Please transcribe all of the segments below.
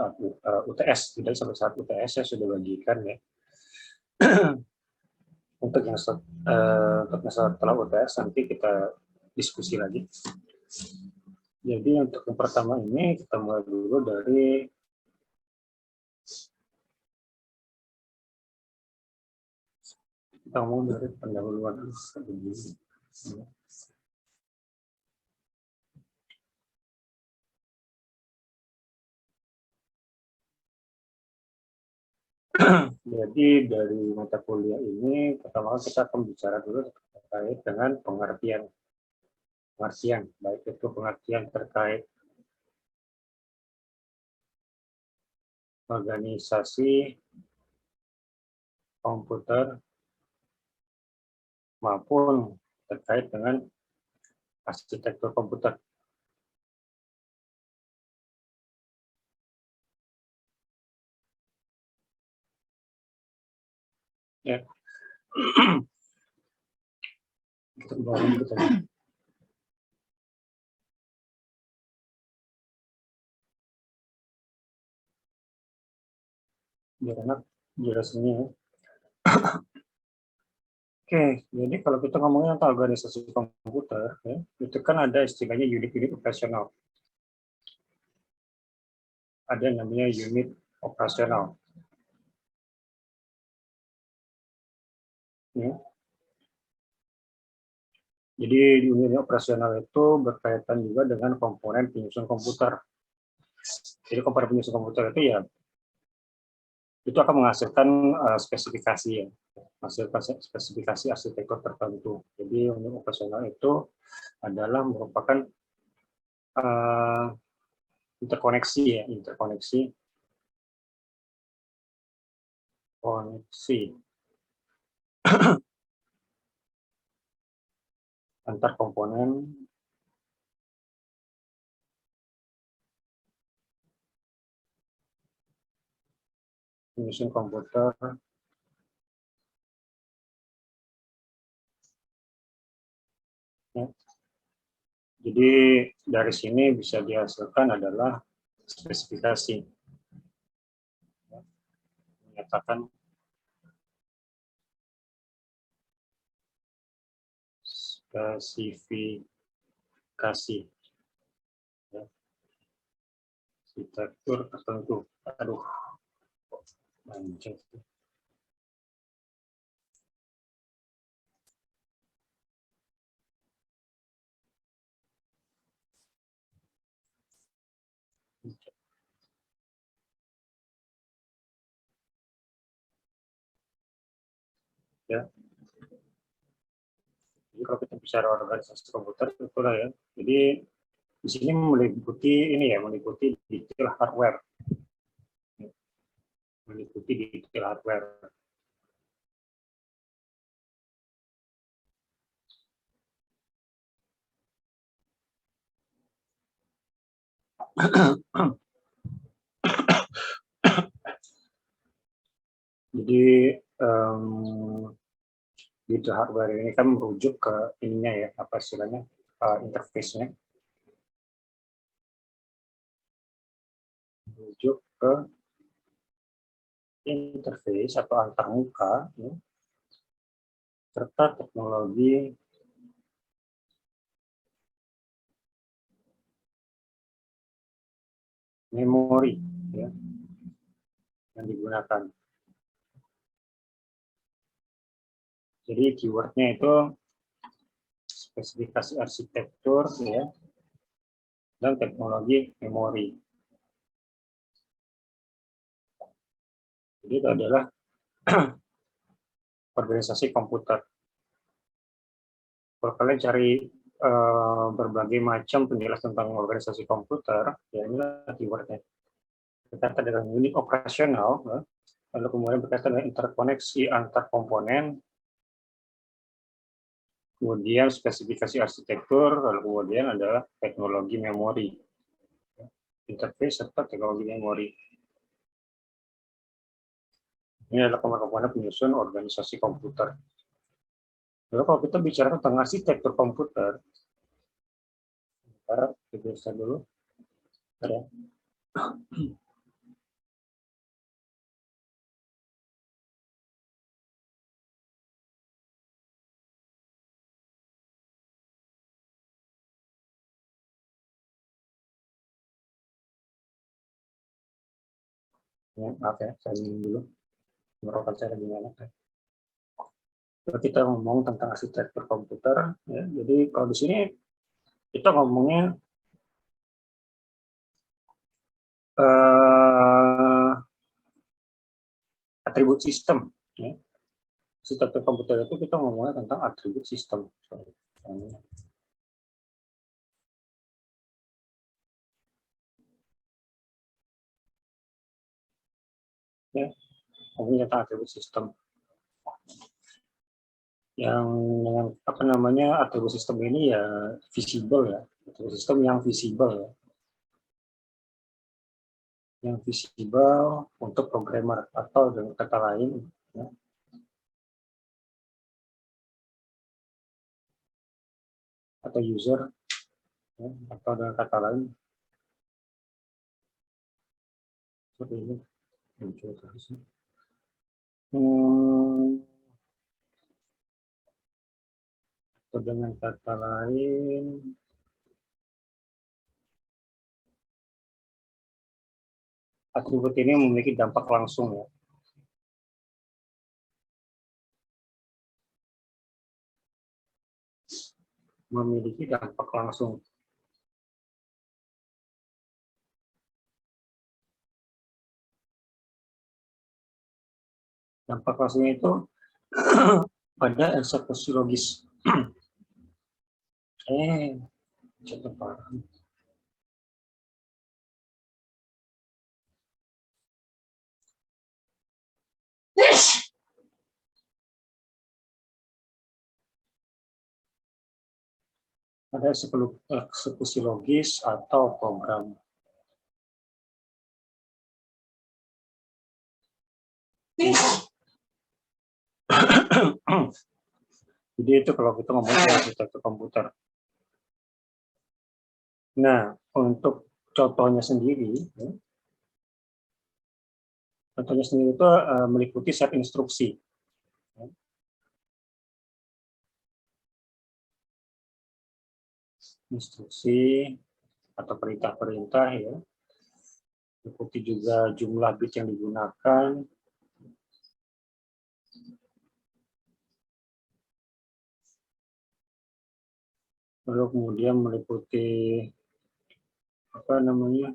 saat UTS, tidak sampai saat UTS saya sudah bagikan ya. Untuk yang setelah UTS nanti kita diskusi lagi. Jadi untuk yang pertama ini kita mulai dulu dari kita ngomong dari pendahuluan. Jadi dari mata kuliah ini pertama kita akan bicara dulu terkait dengan pengertian, baik itu pengertian terkait organisasi komputer maupun terkait dengan arsitektur komputer. Ya. Biar enak jelasinnya. Oke, jadi kalau kita ngomongin tentang organisasi komputer, ya, itu kan ada istilahnya unit-unit operasional. Ada yang namanya unit operasional. Ya. Jadi unit operasional itu berkaitan juga dengan komponen penyusun komputer. Jadi komponen penyusun komputer itu ya itu akan menghasilkan spesifikasi ya, menghasilkan spesifikasi arsitektur tertentu. Jadi unit operasional itu adalah merupakan interkoneksi ya, koneksi antar komponen penyusun komputer ya. Jadi dari sini bisa dihasilkan adalah spesifikasi ya, menyatakan spesifikasi ya, arsitektur tertentu. Aduh, mancing. Ya. Jadi kalau kita bicara organisasi komputer itulah ya. Jadi di sini meliputi ini ya, meliputi detail hardware. Meliputi detail hardware. Jadi detail hardware ini kan merujuk ke ininya ya, apa istilahnya, interface-nya. Merujuk ke interface atau antarmuka ya, serta teknologi memori ya, yang digunakan. Jadi keywordnya itu spesifikasi arsitektur ya, dan teknologi memori. Jadi itu adalah organisasi komputer. Kalau kalian cari berbagai macam penjelasan tentang organisasi komputer, ya inilah keywordnya. Berkaitan dengan unit operasional, ya, lalu kemudian berkaitan dengan interkoneksi antar komponen, kemudian spesifikasi arsitektur, lalu kemudian adalah teknologi memori, interface serta teknologi memori. Ini adalah komponen penyusun organisasi komputer. Lalu kalau kita bicara tentang arsitektur komputer, kita bisa dulu. Ya, maaf ya, saya minum dulu. Merokan saya lagi enak. Kalau kita ngomong tentang arsitektur komputer, ya, jadi kalau di sini kita ngomongnya atribut sistem. Ya. Arsitektur komputer itu kita ngomongnya tentang atribut sistem. Ya, ngomongnya tentang atribut sistem. Yang dengan apa namanya atribut sistem ini ya visible ya, atribut sistem yang visible ya, yang visible untuk programmer atau dengan kata lain ya, atau user ya, atau dengan kata lain seperti ini muncul terus. Atau dengan kata lain atribut ini memiliki dampak langsung ya. Memiliki dampak langsung. Dampak langsungnya itu pada eksekusi logis. Cepat paham. Ada eksekusi logis atau program. Jadi itu kalau kita ngomong arsitektur komputer. Nah, untuk contohnya sendiri itu meliputi set instruksi. Instruksi atau perintah-perintah ya. Meliputi juga jumlah bit yang digunakan. Lalu kemudian meliputi apa namanya?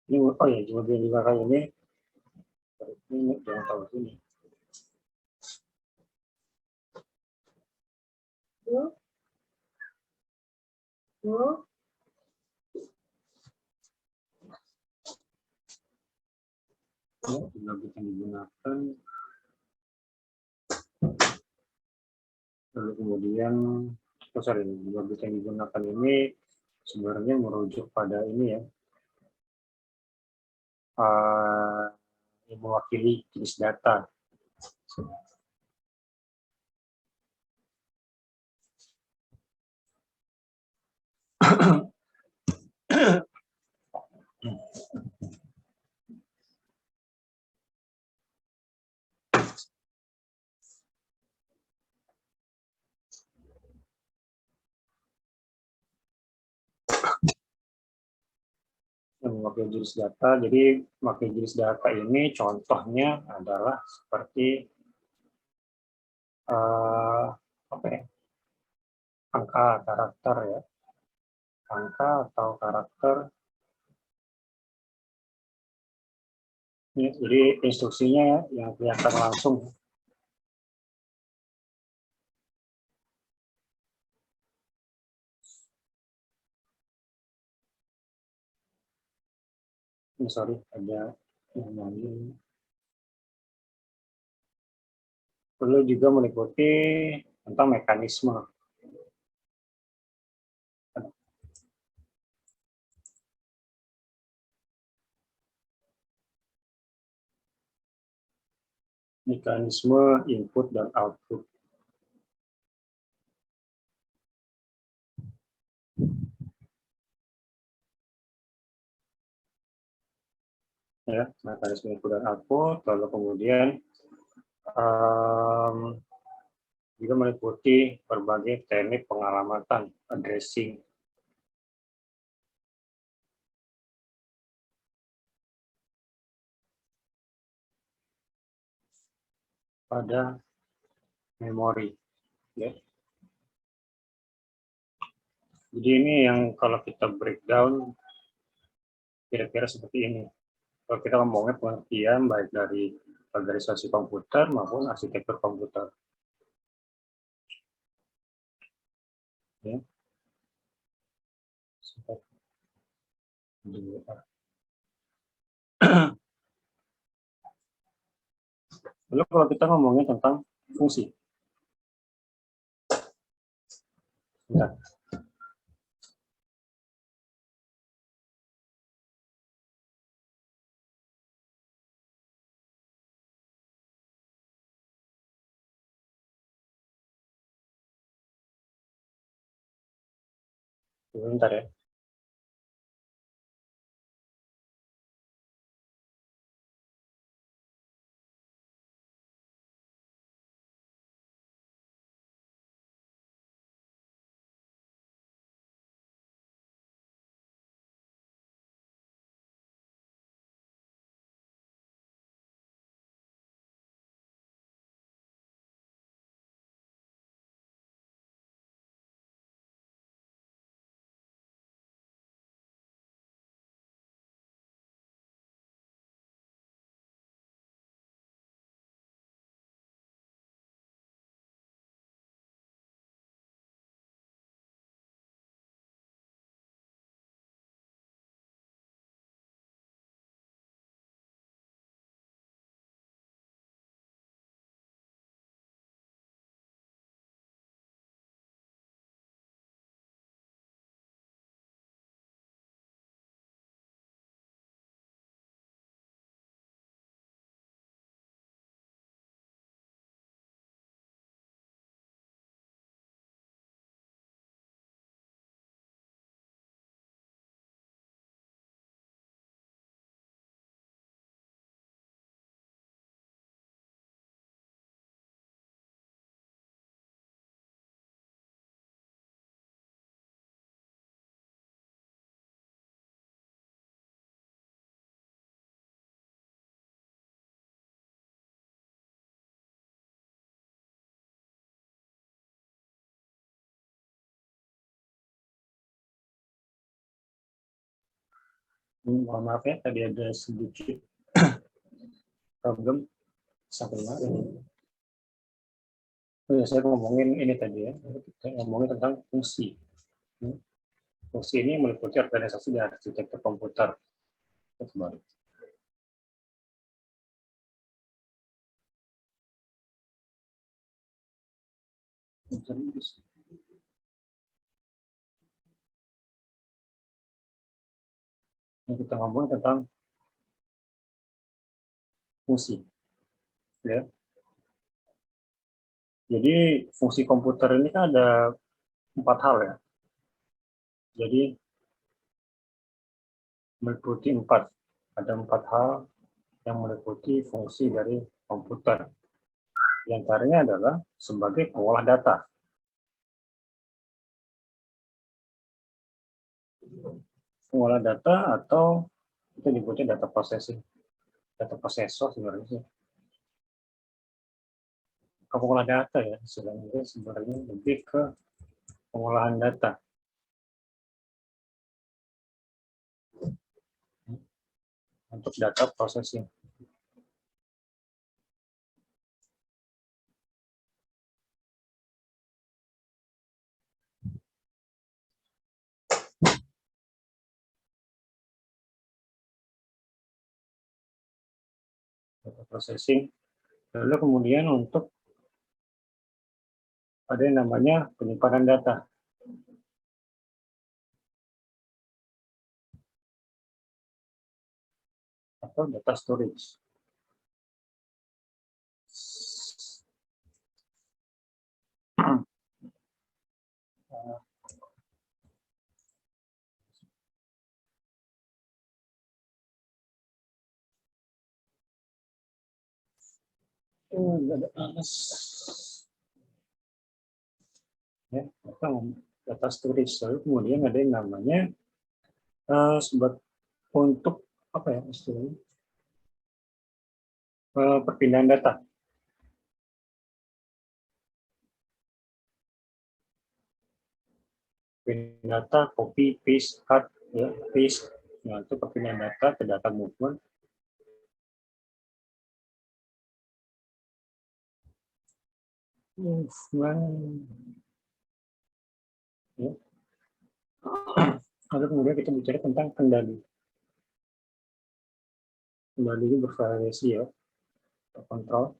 Ini oh ya, jumlah bit yang digunakan ini jangan tahu ini. Jumlah bit yang digunakan. Lalu kemudian jumlah bit yang digunakan ini sebenarnya merujuk pada ini ya, yang mewakili jenis data. Yang mewakili jenis data. Jadi mewakili jenis data ini contohnya adalah seperti apa ya, angka, karakter ya, angka atau karakter. Ini, jadi instruksinya yang kelihatan langsung. Ini sorry, ada yang lain. Perlu juga meliputi tentang mekanisme. Mekanisme input dan output. Ya, mekanisme input dan output, lalu kemudian juga meliputi berbagai teknik pengalamatan, addressing. pada memori. Ya. Jadi ini yang kalau kita breakdown kira-kira seperti ini. Kalau kita ngomongnya pengertian baik dari organisasi komputer maupun arsitektur komputer. Ya. Lalu kalau kita ngomongin tentang fungsi. Bentar. Bentar ya. Mohon maaf ya, tadi ada sedikit problem sampai mana. Oh ya, saya ngomongin ini tadi ya, kita ngomongin tentang fungsi. Fungsi ini meliputi organisasi dan arsitektur komputer. Kembali. Kita ngomong tentang fungsi. Ya. Jadi fungsi komputer ini kan ada 4 hal ya. Jadi meliputi 4. Ada 4 hal yang meliputi fungsi dari komputer. Di antaranya adalah sebagai pengolah data. Pengolah data atau kita nyebutnya data processing. Data processor sebenarnya. Pengolah data ya, sebenarnya lebih ke pengolahan data. Untuk data processing. Data processing. Lalu kemudian untuk ada yang namanya penyimpanan data. Atau data storage. Ya, data storage. Lalu kemudian ada yang namanya untuk apa ya istilahnya, perpindahan data. Pindah data, copy, paste, cut, ya, paste. Nah, itu perpindahan data ke data movement. Ya. Lalu kemudian kita bicara tentang kendali. Kendali itu bervariasi ya, kontrol.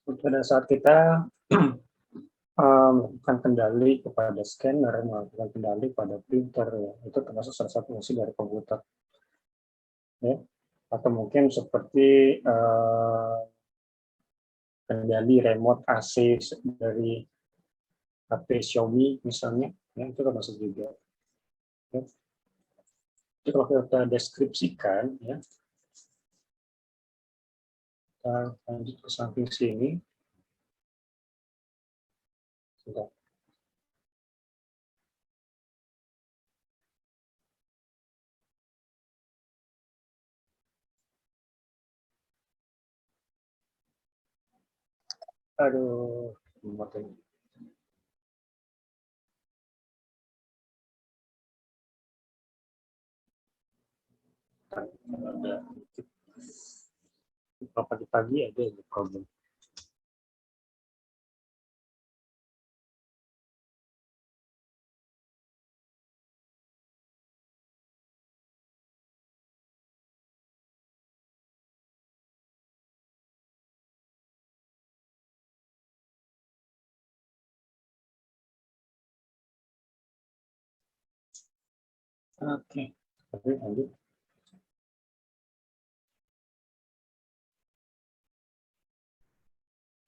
Pada saat kita melakukan kendali kepada scanner, melakukan kendali pada printer, ya, itu termasuk salah satu fungsi dari komputer. Ya. Atau mungkin seperti kendali remote AC dari HP Xiaomi misalnya, ya, itu termasuk juga. Ya. Jadi kalau kita deskripsikan, ya, kita lanjut ke samping sini. Sudah. Aduh, ini. Ada pagi-pagi ada problem. Oke, lanjut.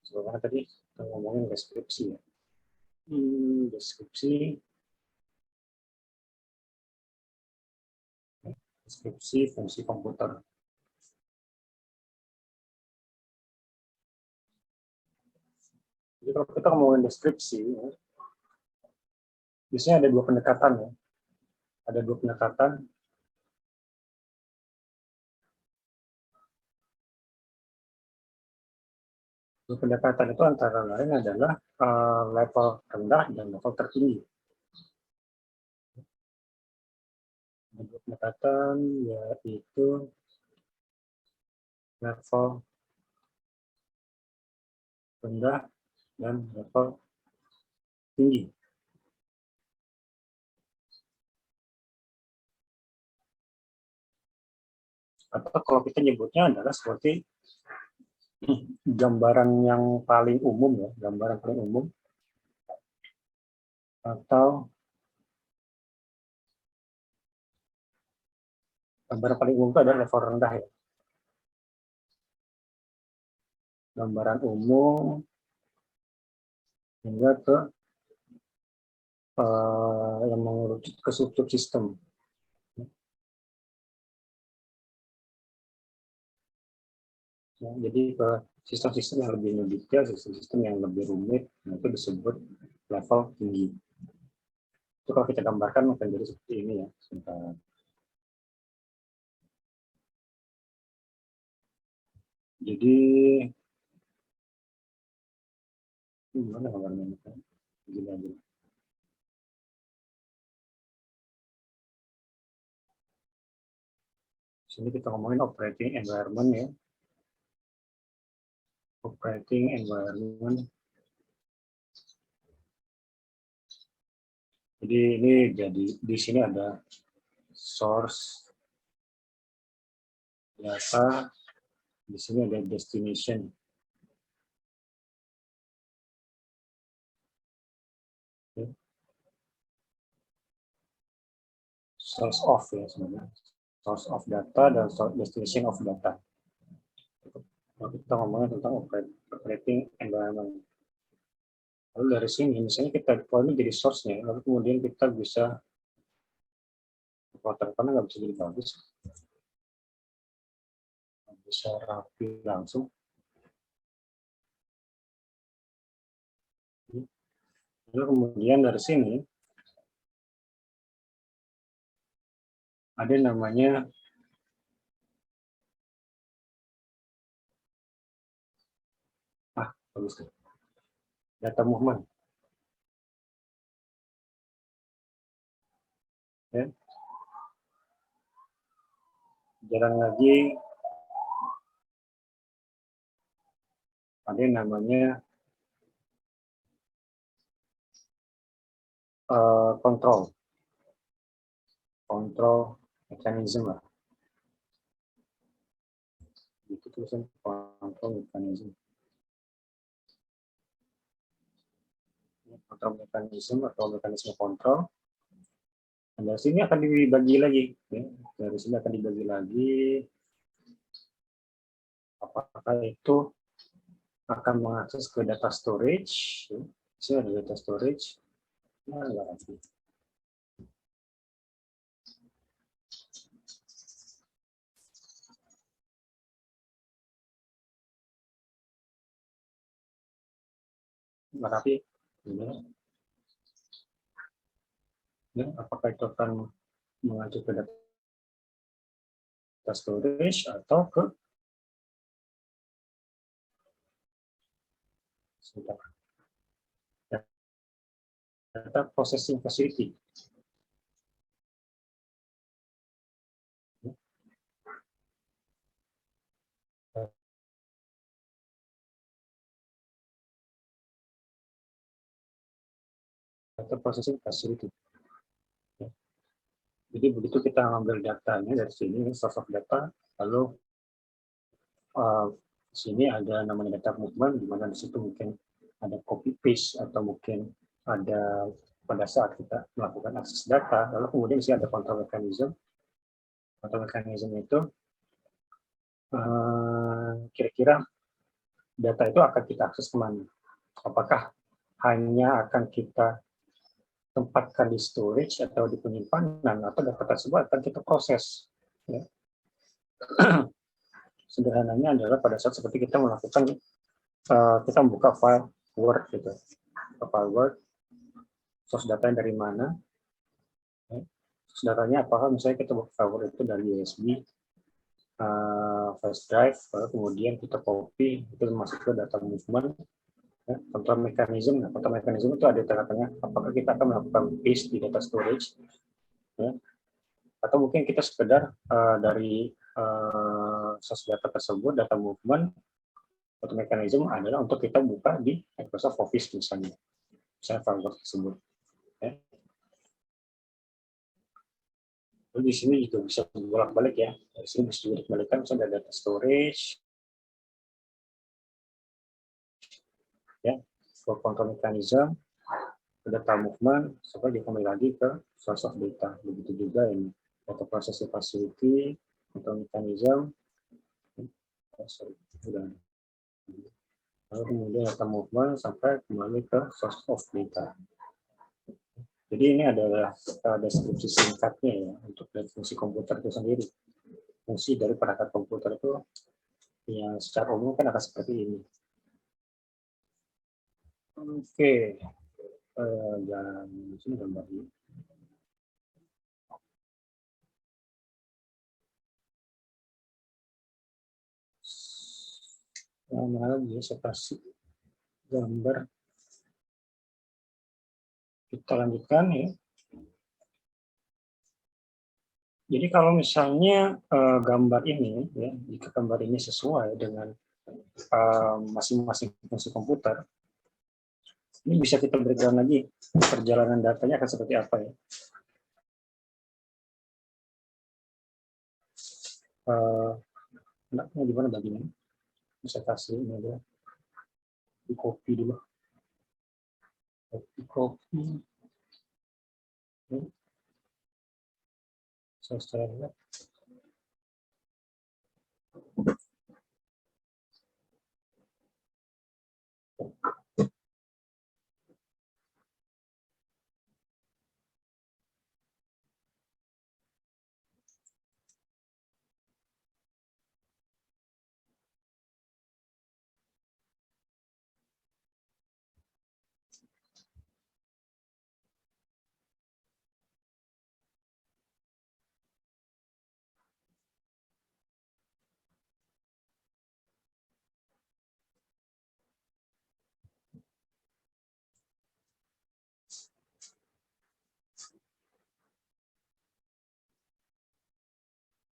Sebenarnya tadi kita ngomongin deskripsi ya. Deskripsi fungsi komputer. Jadi kalau kita ngomongin deskripsi, ya, biasanya ada dua pendekatan ya. Ada dua pendekatan. Dua pendekatan itu antara lain adalah level rendah dan level tertinggi. Dua pendekatan yaitu level rendah dan level tinggi. Atau kalau kita nyebutnya adalah seperti gambaran yang paling umum ya, gambaran paling umum, atau gambaran paling umum itu adalah level rendah ya. Gambaran umum hingga ke yang mengerucut ke subsistem. Ya, jadi ke sistem-sistem yang lebih detail, sistem-sistem yang lebih rumit, nah itu disebut level tinggi. Itu kalau kita gambarkan akan jadi seperti ini ya. Sebentar. Jadi gimana gambarnya? Begini aja. Sini kita ngomongin operating environment ya. Operating environment. Jadi ini jadi di sini ada source data, di sini ada destination. Source of ya sebenarnya. Source of data dan destination of data. Kita ngomongin tentang operating environment. Lalu dari sini, misalnya kita kalau ini jadi source-nya, lalu kemudian kita bisa karena nggak bisa jadi bagus, bisa rapi langsung. Lalu kemudian dari sini ada namanya bagus tuh. Data movement. Ya. Jarang lagi ada yang namanya kontrol mekanisme lah. Itu tulisan kontrol mekanisme. Kontrol mekanisme atau mekanisme kontrol. Dan dari sini akan dibagi lagi. Ya. Dari sini akan dibagi lagi. Apakah itu akan mengakses ke data storage. Ya. Sini ada data storage. Nah, lagi. Tapi ini, ya, apakah itu akan mengacu ke data storage atau ke data processing facility. Data processing facility. Jadi begitu kita mengambil datanya dari sini, source of data, lalu sini ada namanya data movement, di mana di situ mungkin ada copy paste atau mungkin ada pada saat kita melakukan akses data, lalu kemudian di sini ada control mechanism. Control mechanism itu kira-kira data itu akan kita akses kemana? Apakah hanya akan kita tempatkan di storage atau di penyimpanan, atau data tersebut akan kita proses. Ya. Sederhananya adalah pada saat seperti kita melakukan, kita membuka file Word, gitu. File Word, source datanya dari mana? Ya. Source datanya apakah misalnya kita buka file Word itu dari USB, flash drive, lalu kemudian kita copy, itu masuk ke data movement. Ya, control mechanism. Nah, control mechanism itu ada tanda-tanya apakah kita akan melakukan paste di data storage, ya, atau mungkin kita sekedar dari source data tersebut, data movement, control mechanism adalah untuk kita buka di Microsoft Office misalnya file tersebut. Ya. Lalu di sini juga bisa bolak-balik ya. Di sini bisa juga dikembalikan misalnya data storage, ya, for control mechanism, data movement, sampai dia kembali lagi ke source of data. Begitu juga ini data processing facility, control mechanism, lalu kemudian data movement sampai kembali ke source of data. Jadi ini adalah deskripsi singkatnya ya untuk fungsi komputer itu sendiri. Fungsi dari perangkat komputer itu yang secara umum kan akan seperti ini. Oke, dan di sini gambarnya. Mana lagi ya, saya kasih gambar. Kita lanjutkan ya. Jadi kalau misalnya gambar ini, ya, jika gambar ini sesuai dengan masing-masing fungsi komputer, ini bisa kita berikan lagi perjalanan datanya akan seperti apa ya. Enaknya gimana baginya? Bisa kasih ini aja. Di copy dulu. Copy. Saya lihat.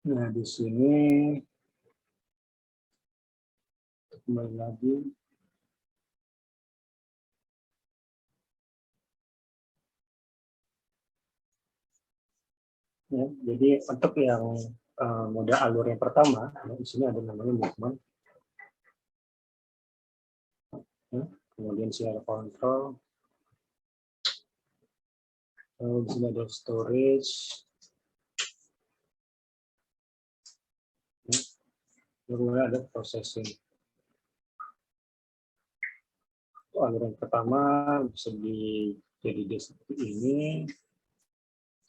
Nah, di sini kembali lagi. Ya, jadi untuk yang mode alur yang pertama, di sini ada namanya movement. Ya, kemudian serial control. Di sini ada storage. Ya, kemudian ada processing. Alur yang pertama bisa jadi seperti ini.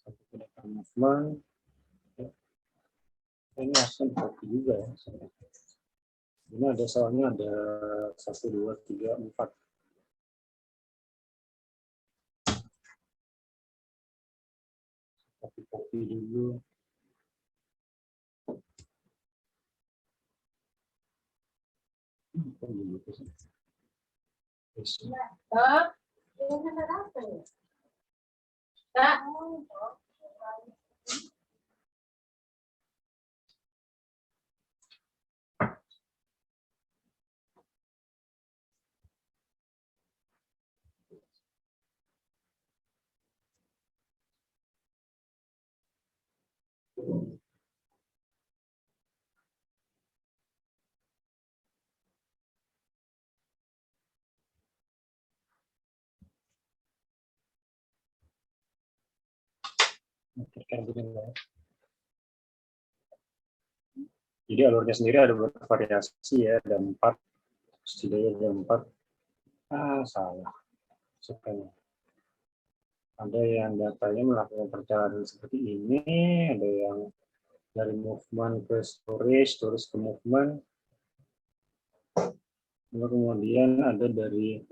Sampai ke movement. Ya. Ini akan copy juga ya. Ini ada soalnya ada 1, 2, 3, 4. Copy dulu. Jadi alurnya sendiri ada bervariasi ya, ada 4, setidaknya ada 4. Salah. Sebenarnya. Ada yang datanya melakukan perjalanan seperti ini, ada yang dari movement ke storage, storage ke movement. Kemudian ada dari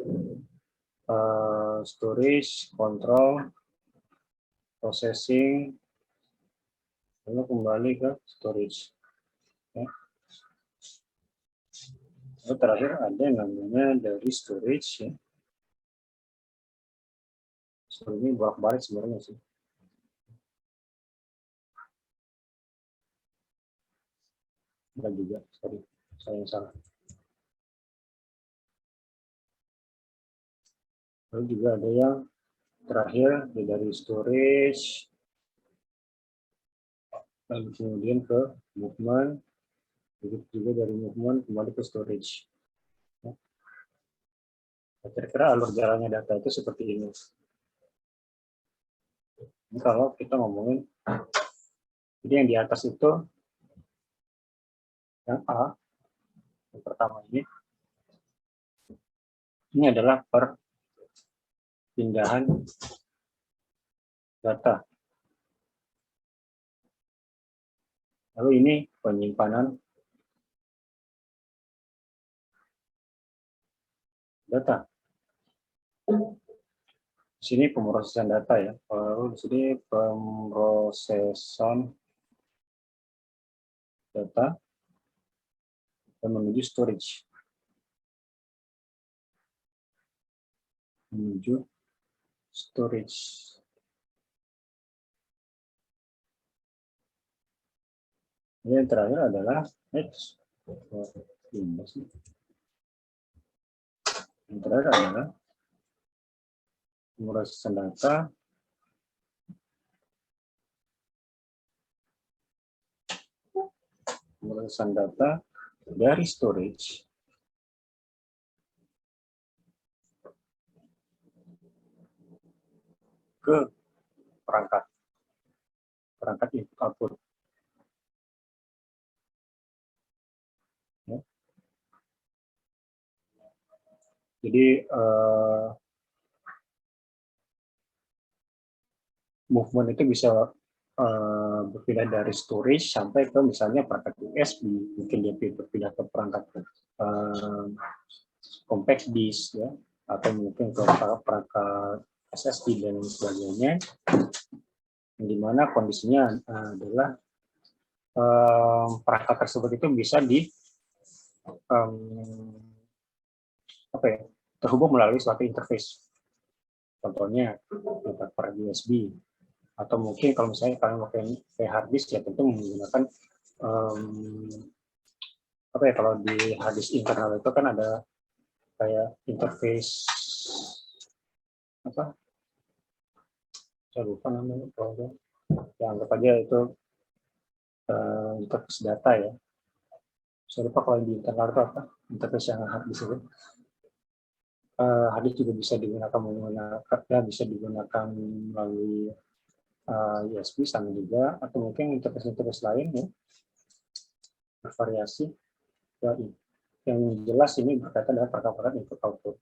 storage, control, processing, lalu kembali ke storage. Ya. Lalu terakhir ada yang namanya dari storage. Ya. Ini bolak-balik sebenarnya sih. Enggak juga, sorry, saya yang salah. Lalu juga ada yang terakhir dari storage, lalu kemudian ke movement, begitu juga dari movement kembali ke storage. Ya. Kira-kira alur jalannya data itu seperti ini. Ini kalau kita ngomongin, jadi yang di atas itu, yang A, yang pertama ini adalah perpindahan data. Lalu ini penyimpanan data. Di sini pemrosesan data ya. Lalu di sini pemrosesan data dan menuju storage. Menuju storage. Yang terakhir adalah Yang terakhir adalah pemrosesan data dari storage ke perangkat input output. Ya. Jadi movement itu bisa berpindah dari storage sampai ke misalnya perangkat USB, mungkin dia berpindah ke perangkat compact disk ya, atau mungkin ke perangkat SSD dan sebagainya, di mana kondisinya adalah perangkat tersebut itu bisa terhubung melalui suatu interface. Contohnya per USB, atau mungkin kalau misalnya kalian pakai hard disk ya tentu menggunakan apa ya, kalau di harddisk internal itu kan ada kayak interface apa, saya lupa namanya, kalau ya anggap aja itu interface data ya. Saya lupa kalau di internal itu apa interface yang harddisk itu. Harddisk juga bisa digunakan bisa digunakan melalui USB sama juga, atau mungkin interface lain ya, bervariasi. Ya, yang jelas ini berkaitan dengan perangkat input output.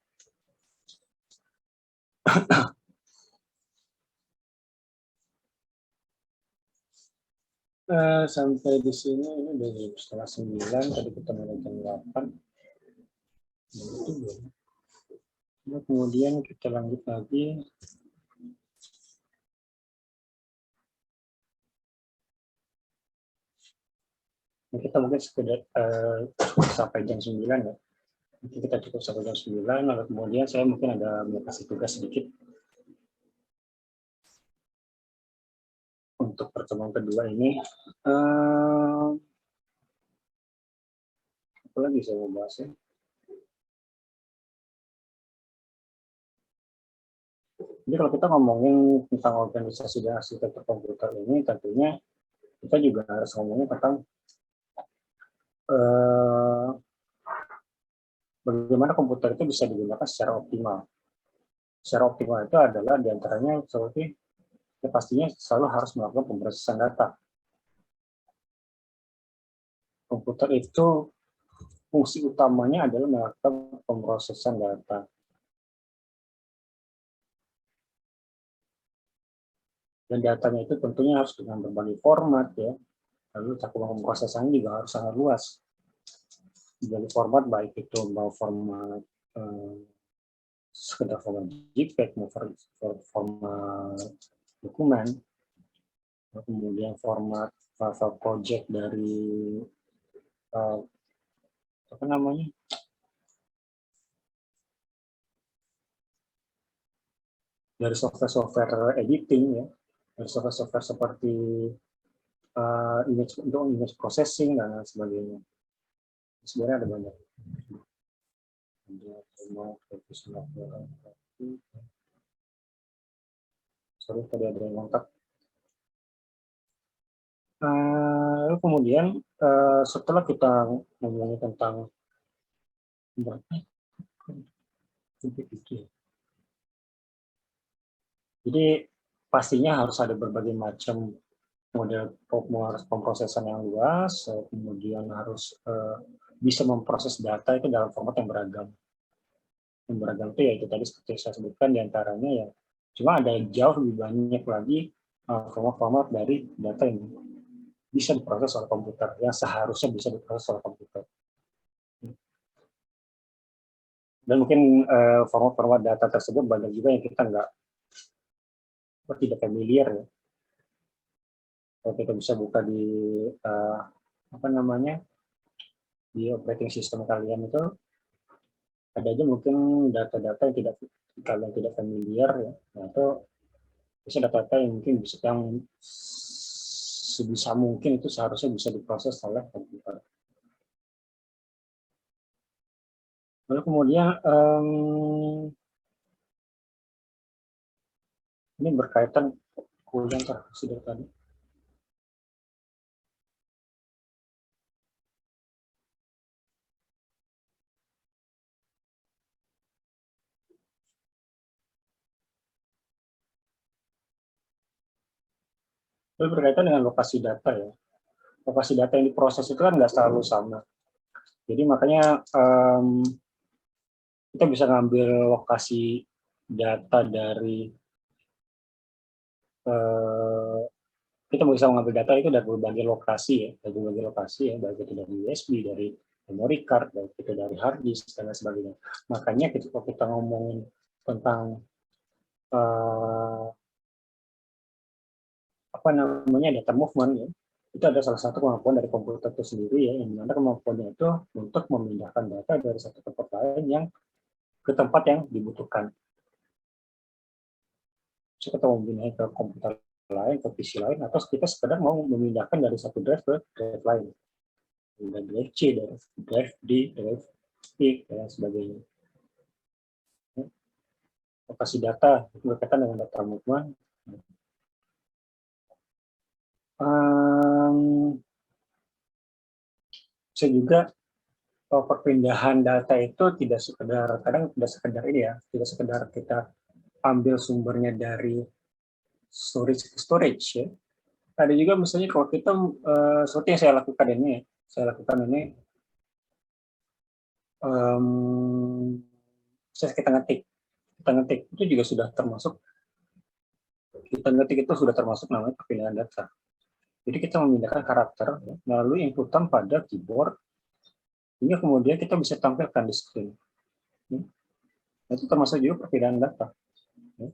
Sampai di sini ini dari setengah 9, tadi kita mulai jam 8. Nah, kemudian kita lanjut lagi. Nah, kita mungkin sekedar sampai jam 9 ya. Nanti kita cukup sampai jam 9, lalu kemudian saya mungkin ada kasih tugas sedikit untuk pertemuan kedua ini. Apa lagi saya mau bahas ya? Jadi kalau kita ngomongin tentang organisasi dan arsitektur komputer ini, tentunya kita juga harus ngomongin tentang bagaimana komputer itu bisa digunakan secara optimal. Secara optimal itu adalah diantaranya seperti ya pastinya selalu harus melakukan pemrosesan data. Komputer itu fungsi utamanya adalah melakukan pemrosesan data. Dan datanya itu tentunya harus dengan berbagai format ya. Lalu cakupan pemrosesannya juga harus sangat luas. Berbagai format, baik itu mau format sekedar format JPEG, mau format dokumen, kemudian format file project dari apa namanya, dari software editing ya, dari software seperti image processing dan lain sebagainya. Sebenarnya ada banyak. Sorry, tadi ada yang lengkap. Lalu kemudian setelah kita ngomongin tentang jadi pastinya harus ada berbagai macam model pemrosesan yang luas, kemudian harus bisa memproses data itu dalam format yang beragam. Yang beragam itu ya itu tadi seperti saya sebutkan diantaranya ya, cuma ada jauh lebih banyak lagi format-format dari data yang bisa diproses oleh komputer, yang seharusnya bisa diproses oleh komputer. Dan mungkin format-format data tersebut banyak juga yang kita tidak familiar ya. Kalau kita bisa buka di apa namanya, di operating system kalian itu ada aja mungkin data-data yang kalian tidak familiar ya. Nah, itu bisa data-data yang mungkin bisa yang sebisa mungkin itu seharusnya bisa diproses oleh komputer. Lalu kemudian ini berkaitan kuliah sudah tadi. Lalu berkaitan dengan lokasi data ya. Lokasi data yang diproses itu kan nggak selalu sama. Jadi makanya kita bisa ngambil lokasi data dari kita bisa mengambil data itu dari berbagai lokasi ya, baik itu dari USB, dari memory card, baik itu dari hard disk dan lain sebagainya. Makanya ketika kita ngomongin tentang apa namanya data movement ya, itu ada salah satu kemampuan dari komputer itu sendiri ya, yang mana kemampuannya itu untuk memindahkan data dari satu tempat lain yang ke tempat yang dibutuhkan. So, kita memindahkan ke komputer lain, ke PC lain, atau kita sekedar mau memindahkan dari satu drive ke drive lain. Dari drive C, dari drive D, drive E, dan sebagainya. Lokasi data berkaitan dengan data movement. Bisa juga perpindahan data itu tidak sekedar, kadang tidak sekedar ini ya, tidak sekedar kita ambil sumbernya dari storage ke storage ya. Ada juga misalnya kalau kita seperti yang saya lakukan ini, saya kita ngetik itu juga sudah termasuk, kita ngetik itu sudah termasuk namanya perpindahan data. Jadi kita memindahkan karakter ya, melalui inputan pada keyboard, hingga kemudian kita bisa tampilkan di screen. Ya. Itu termasuk juga perpindahan data. Ya.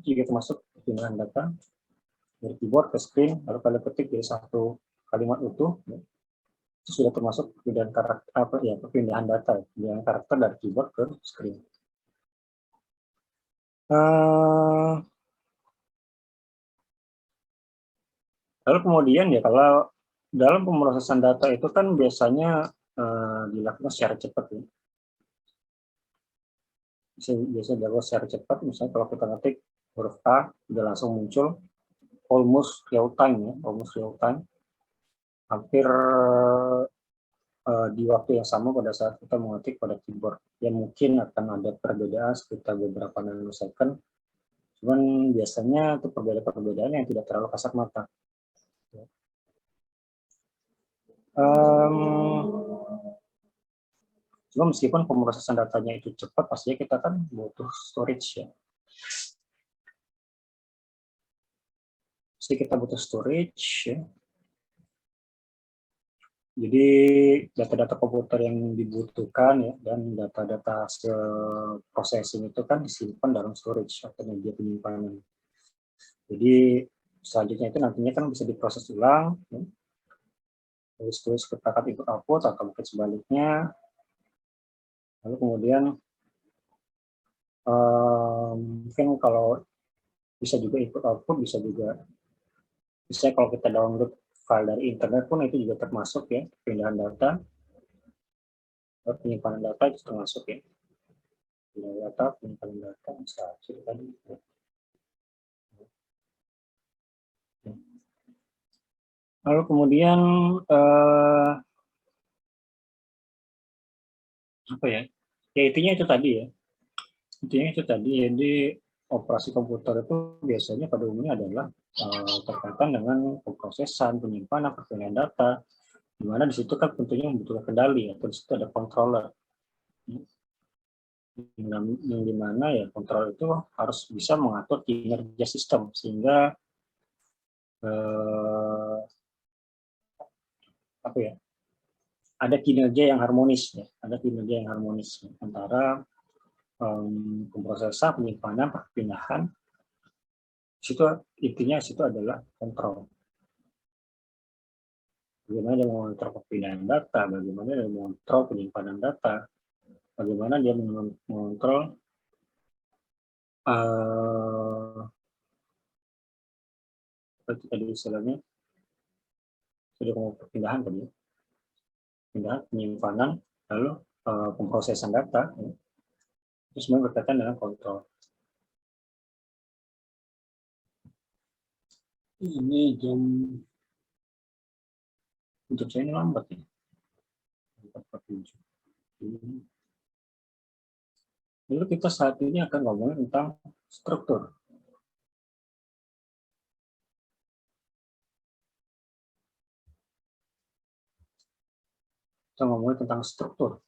Itu juga termasuk perpindahan data dari keyboard ke screen, lalu kalian ketik dari satu kalimat utuh. Ya. Itu sudah termasuk perpindahan karakter, perpindahan data, perpindahan karakter dari keyboard ke screen. Lalu kemudian ya kalau dalam pemrosesan data itu kan biasanya dilakukan secara cepat ya. Biasanya dilakukan secara cepat, misalnya kalau kita ngetik huruf A sudah langsung muncul almost real time ya, almost real time. Hampir di waktu yang sama pada saat kita mengetik pada keyboard. Ya mungkin akan ada perbedaan sekitar beberapa nanosecond, cuman biasanya itu perbedaan yang tidak terlalu kasat mata. Cuma meskipun pemrosesan datanya itu cepat, pastinya kita kan butuh storage ya. Pasti kita butuh storage ya. Jadi data-data komputer yang dibutuhkan ya, dan data-data hasil processing itu kan disimpan dalam storage atau media penyimpanan. Jadi selanjutnya itu nantinya kan bisa diproses ulang, ya. Terus ke perangkat input output atau mungkin sebaliknya. Lalu kemudian mungkin kalau bisa juga input output, bisa juga misalnya kalau kita download file dari internet pun itu juga termasuk ya, pindahan data, penyimpanan data itu termasuk ya. Penyimpanan data, misalnya tadi. Lalu kemudian apa ya? Ya intinya itu tadi ya. Intinya itu tadi. Jadi operasi komputer itu biasanya pada umumnya adalah terkaitan dengan pemrosesan, penyimpanan, perpindahan data, di mana di situ kan tentunya membutuhkan kendali atau di situ ada controller. Yang dimana ya kontrol itu harus bisa mengatur kinerja sistem sehingga apa ya, ada kinerja yang harmonis ya, ada kinerja yang harmonis antara pemrosesan, penyimpanan, perpindahan. Situ intinya situ adalah kontrol. Bagaimana dia mengontrol perpindahan data, bagaimana dia mengontrol penyimpanan data, bagaimana dia mengontrol seperti tadi istilahnya sudah mau perpindahan tadi, pindahan, penyimpanan, lalu pemrosesan data, ya. Itu semua berkaitan dengan kontrol. Ini jam untuk saya ini lambat ya. 4:47. Lalu kita saat ini akan ngomongin tentang struktur. Kita ngomongin tentang struktur.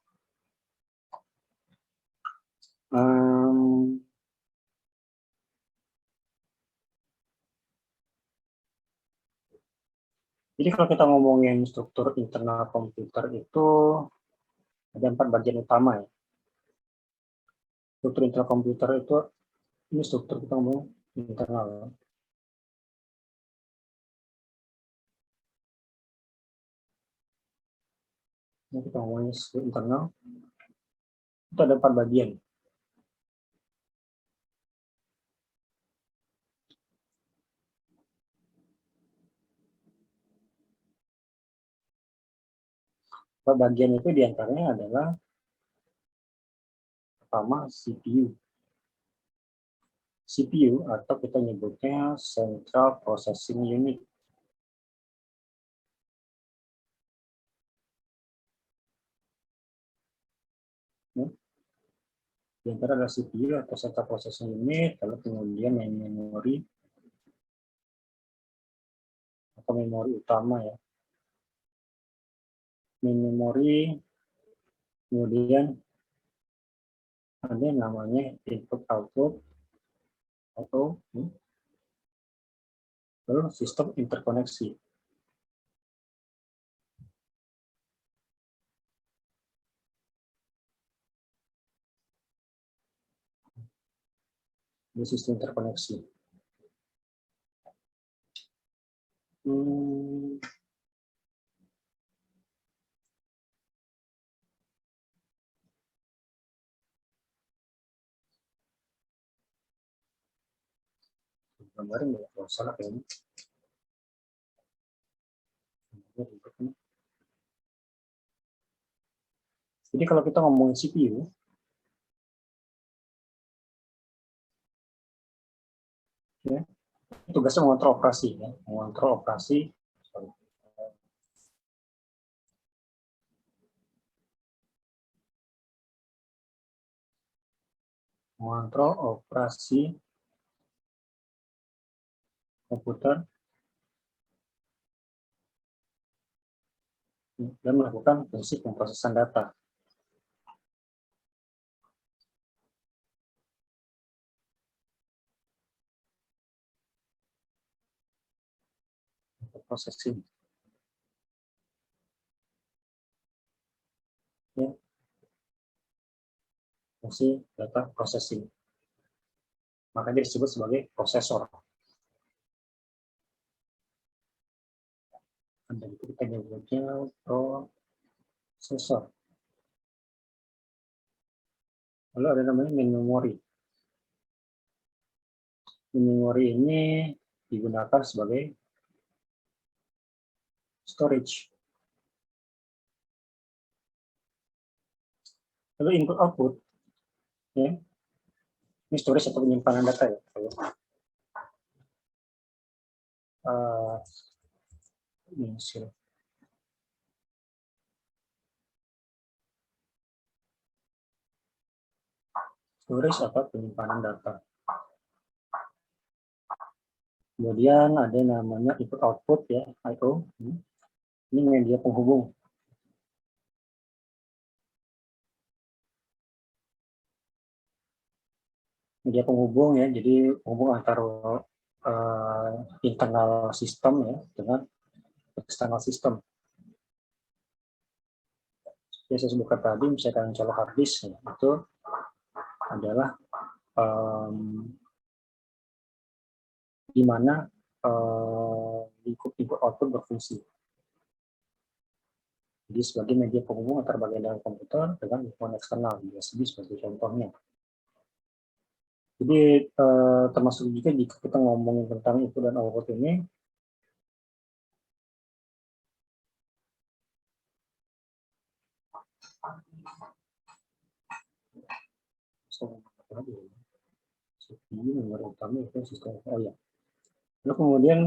Jadi kalau kita ngomongin struktur internal komputer itu ada 4 bagian utama ya. Struktur internal komputer itu, ini struktur kita ngomong internal ya. Ini kita ngomongin struktur internal, itu ada 4 bagian. Bagian itu diantaranya adalah pertama CPU. CPU atau kita nyebutnya Central Processing Unit. Di antara adalah CPU atau Central Processing Unit, lalu kemudian memori atau memori utama ya. Memori, kemudian ada yang namanya input output atau lalu sistem interkoneksi. Ini sistem interkoneksi. Kemarin ya, kalau salah kayaknya. Jadi kalau kita ngomongin CPU, ya, tugasnya mengontrol operasi, ya, mengontrol operasi. Mengontrol operasi komputer dan melakukan fungsi pemrosesan data. Processing. Ya. Fungsi data processing. Makanya disebut sebagai prosesor. Dan itu kita nyebutnya prosesor. Lalu ada namanya main memory. Main memory ini digunakan sebagai storage. Lalu input output, ya, ini storage atau penyimpanan data ya. Storage atau penyimpanan data. Kemudian ada namanya input output ya, I/O. Ini media penghubung. Media penghubung ya, jadi penghubung antara internal sistem ya dengan external system. Yang saya sebutkan tadi, misalkan contoh hard disk ya, itu adalah di mana lingkup input output berfungsi. Jadi sebagai media penghubung antara bagian dalam komputer dengan lingkungan eksternal, USB sebagai contohnya. Jadi termasuk juga jika kita ngomongin tentang input dan output ini, nomor utama itu sistem. Oh ya. Lalu kemudian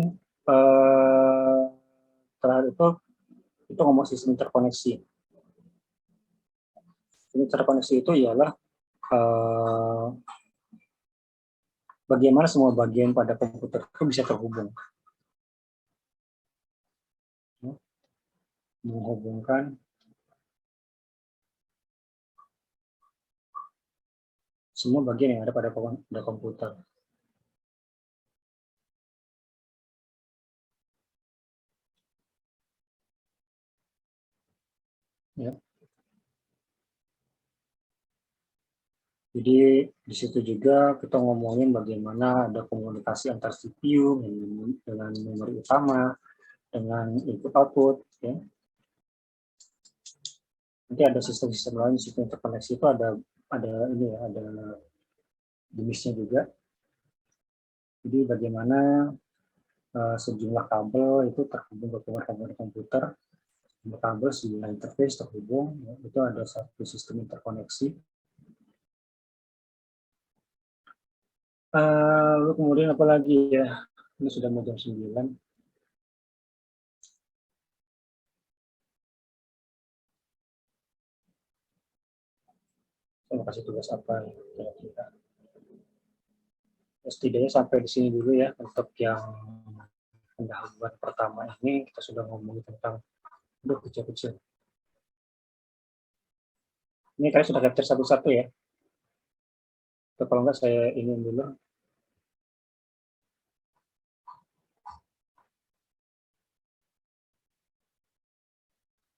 terakhir itu ngomong sistem interkoneksi. Sistem interkoneksi itu ialah bagaimana semua bagian pada komputer itu bisa terhubung. Menghubungkan semua bagian yang ada pada komputer. Ya. Jadi di situ juga kita ngomongin bagaimana ada komunikasi antar CPU dengan memori utama, dengan input output. Ya. Nanti ada sistem-sistem lain, sistem interkoneksi itu ada ini ya, ada jenisnya juga. Jadi bagaimana sejumlah kabel itu terhubung ke komputer kabel 9 interface terhubung, ya, itu ada satu sistem interkoneksi. Lalu kemudian apa lagi ya? Ini sudah mau jam 9. Saya mau kasih tugas apa ya kira-kira. Setidaknya sampai di sini dulu ya untuk yang pendahuluan pertama ini kita sudah ngomongin tentang kecil-kecil. Ini kalian sudah capture satu-satu ya. Atau kalau enggak saya ini dulu.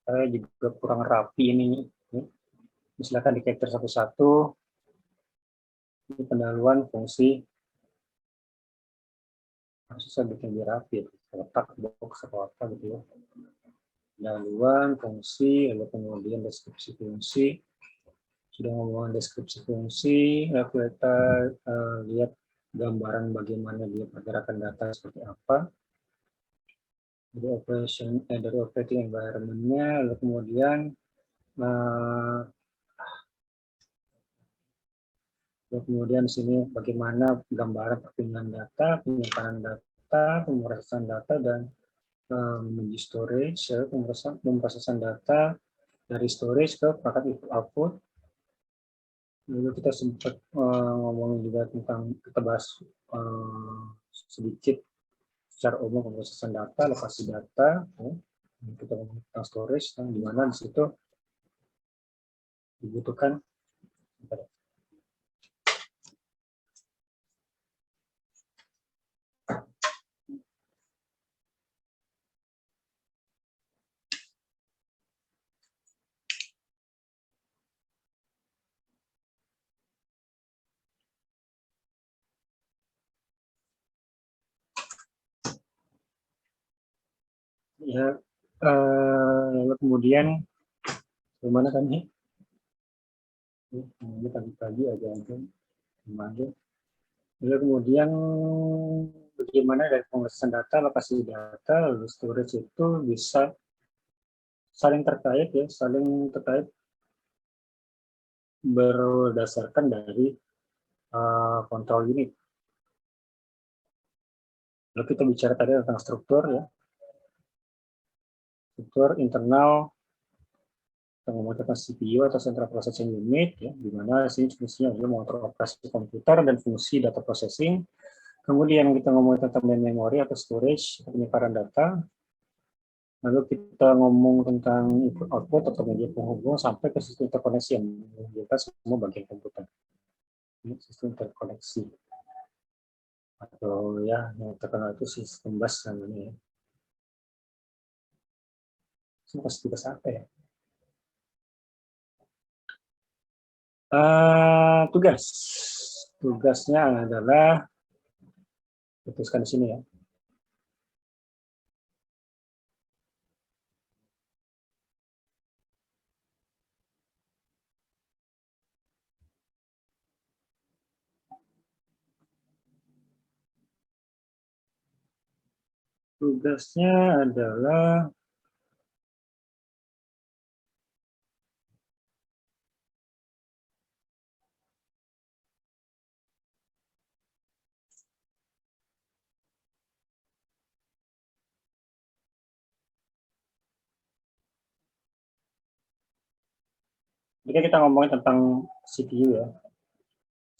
Saya juga kurang rapi ini. Silakan di capture satu-satu. Ini pendahuluan fungsi. Harus saya bikin lebih rapi, letak box atau apa gitu ya. Pendahuluan fungsi, lalu kemudian deskripsi fungsi. Sudah ngomongin deskripsi fungsi, lalu kita lihat gambaran bagaimana dia pergerakan data seperti apa. Dari operating environment-nya, lalu kemudian kemudian di sini bagaimana gambaran perpindahan data, penyimpanan data, pemrosesan data, dan menuju storage, pemrosesan data dari storage ke perangkat input output. Lalu kita sempat ngomongin juga tentang, kita bahas sedikit secara umum pemrosesan data, lokasi data, kita ngomong tentang storage, di mana di situ dibutuhkan ya, lalu kemudian bagaimana kan nih? Ini pagi-pagi aja kemarin. Lalu kemudian bagaimana dari pemrosesan data, lokasi data, lalu storage itu bisa saling terkait ya, saling terkait berdasarkan dari control unit. Lalu kita bicara tadi tentang struktur ya, struktur internal, kita ngomong tentang CPU atau Central Processing Unit ya, di mana sini fungsinya adalah mengatur operasi komputer dan fungsi data processing. Kemudian kita ngomong tentang main memory atau storage, penyimpanan data. Lalu kita ngomong tentang input output atau media penghubung sampai ke sistem interkoneksi yang menghubungkan semua bagian komputer. Ini sistem interkoneksi. Atau ya yang terkenal itu sistem bus namanya ya. Ini tugas apa ya? Tugasnya adalah tuliskan di sini ya. Tugasnya adalah jika kita ngomongin tentang CPU ya,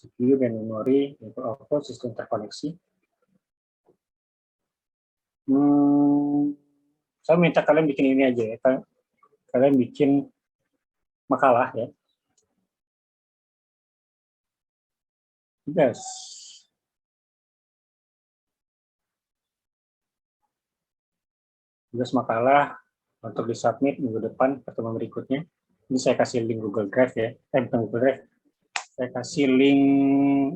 CPU dan memori, input output, sistem terkoneksi. Saya minta kalian bikin ini aja ya, kalian bikin makalah ya. Yes. Tugas makalah untuk disubmit minggu depan pertemuan berikutnya. Ini saya kasih link Google Drive ya. Bukan Google Drive. Saya kasih link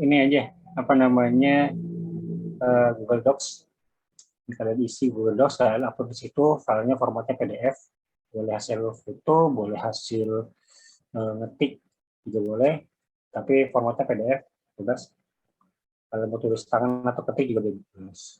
ini aja, apa namanya, Google Docs. Kalian isi Google Docs, kalian upload di situ, filenya formatnya PDF. Boleh hasil foto, boleh hasil ngetik juga boleh, tapi formatnya PDF, bebas. Kalau mau tulis tangan atau ketik juga bebas.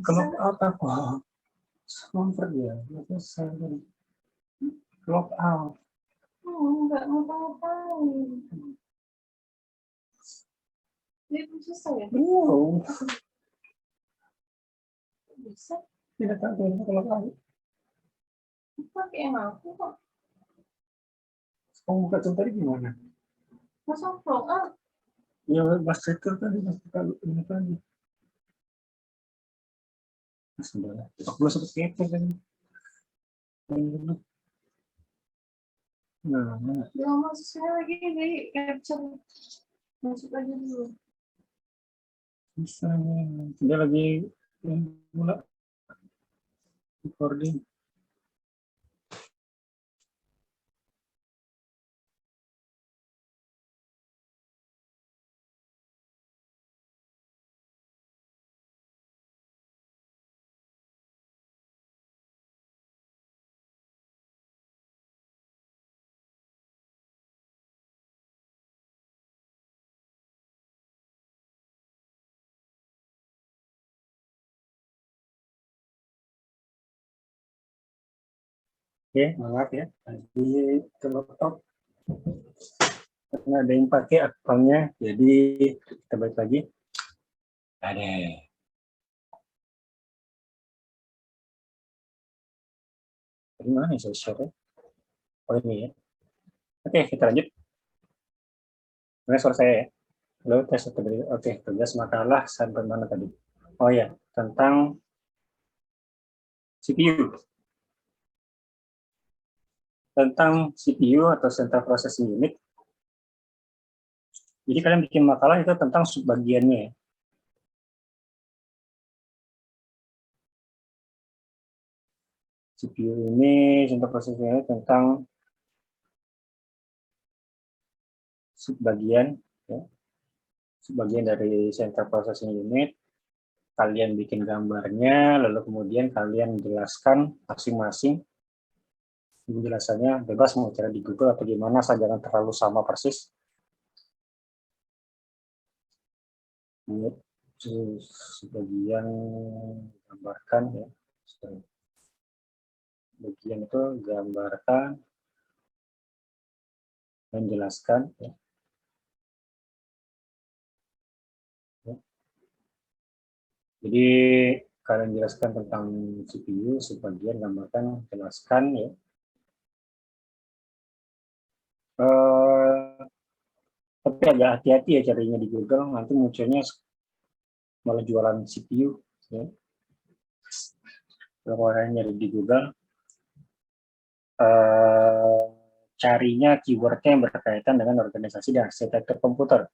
Clock out apa? Convert ya. Clock out. Enggak ngapa-ngapain. Dia belum selesai ya? Belum. Bisa. Tidak tahu clock out. Pakai yang aku kok. Kamu buka contoh tadi gimana? Masa clock out? Ya, Mas Cekur tadi, Mas Cekur ini tadi. Sudah. Aku belum sempat kepo tadi. Nah, Belum masuk sini lagi, jadi capture. Masuk aja dulu. bisa nih. Dia lagi mulai recording. Oke, maaf ya. Tadi terletak karena ada yang pakai akunnya, jadi kita balik lagi. Ada. Dari mana saya share? Oh ini ya. Oke, kita lanjut. Ini suara saya ya. Halo, tes oke, tugas makalah sampai mana tadi? Oh ya, tentang CPU. Tentang CPU atau Central Processing Unit. Jadi kalian bikin makalah itu tentang subbagiannya. CPU ini Central Processing Unit tentang subbagian, ya. Subbagian dari Central Processing Unit. Kalian bikin gambarnya, lalu kemudian kalian jelaskan masing-masing. Penjelasannya bebas mau cari di Google atau gimana, asal jangan terlalu sama persis. Sebagian gambarkan ya. Bagian itu gambarkan, menjelaskan ya. Jadi kalian jelaskan tentang CPU, sebagian gambarkan, jelaskan ya. Tapi agak hati-hati ya carinya di Google, nanti munculnya malah jualan CPU. Ya. Kalau kalian nyari di Google, carinya keywordnya yang berkaitan dengan organisasi dan arsitektur komputer.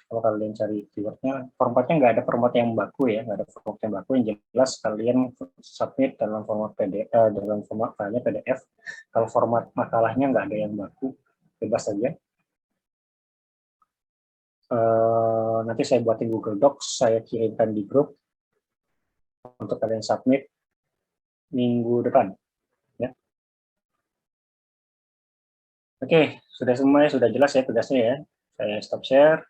Kalau kalian cari keywordnya, formatnya nggak ada format yang baku ya, nggak ada format yang baku, yang jelas kalian submit dalam format PDF, dalam format filenya PDF. Kalau format makalahnya nggak ada yang baku, bebas saja. Nanti saya buatin Google Docs, saya kirimkan di grup untuk kalian submit minggu depan. Ya. Oke, sudah semuanya sudah jelas ya tugasnya ya. Saya stop share.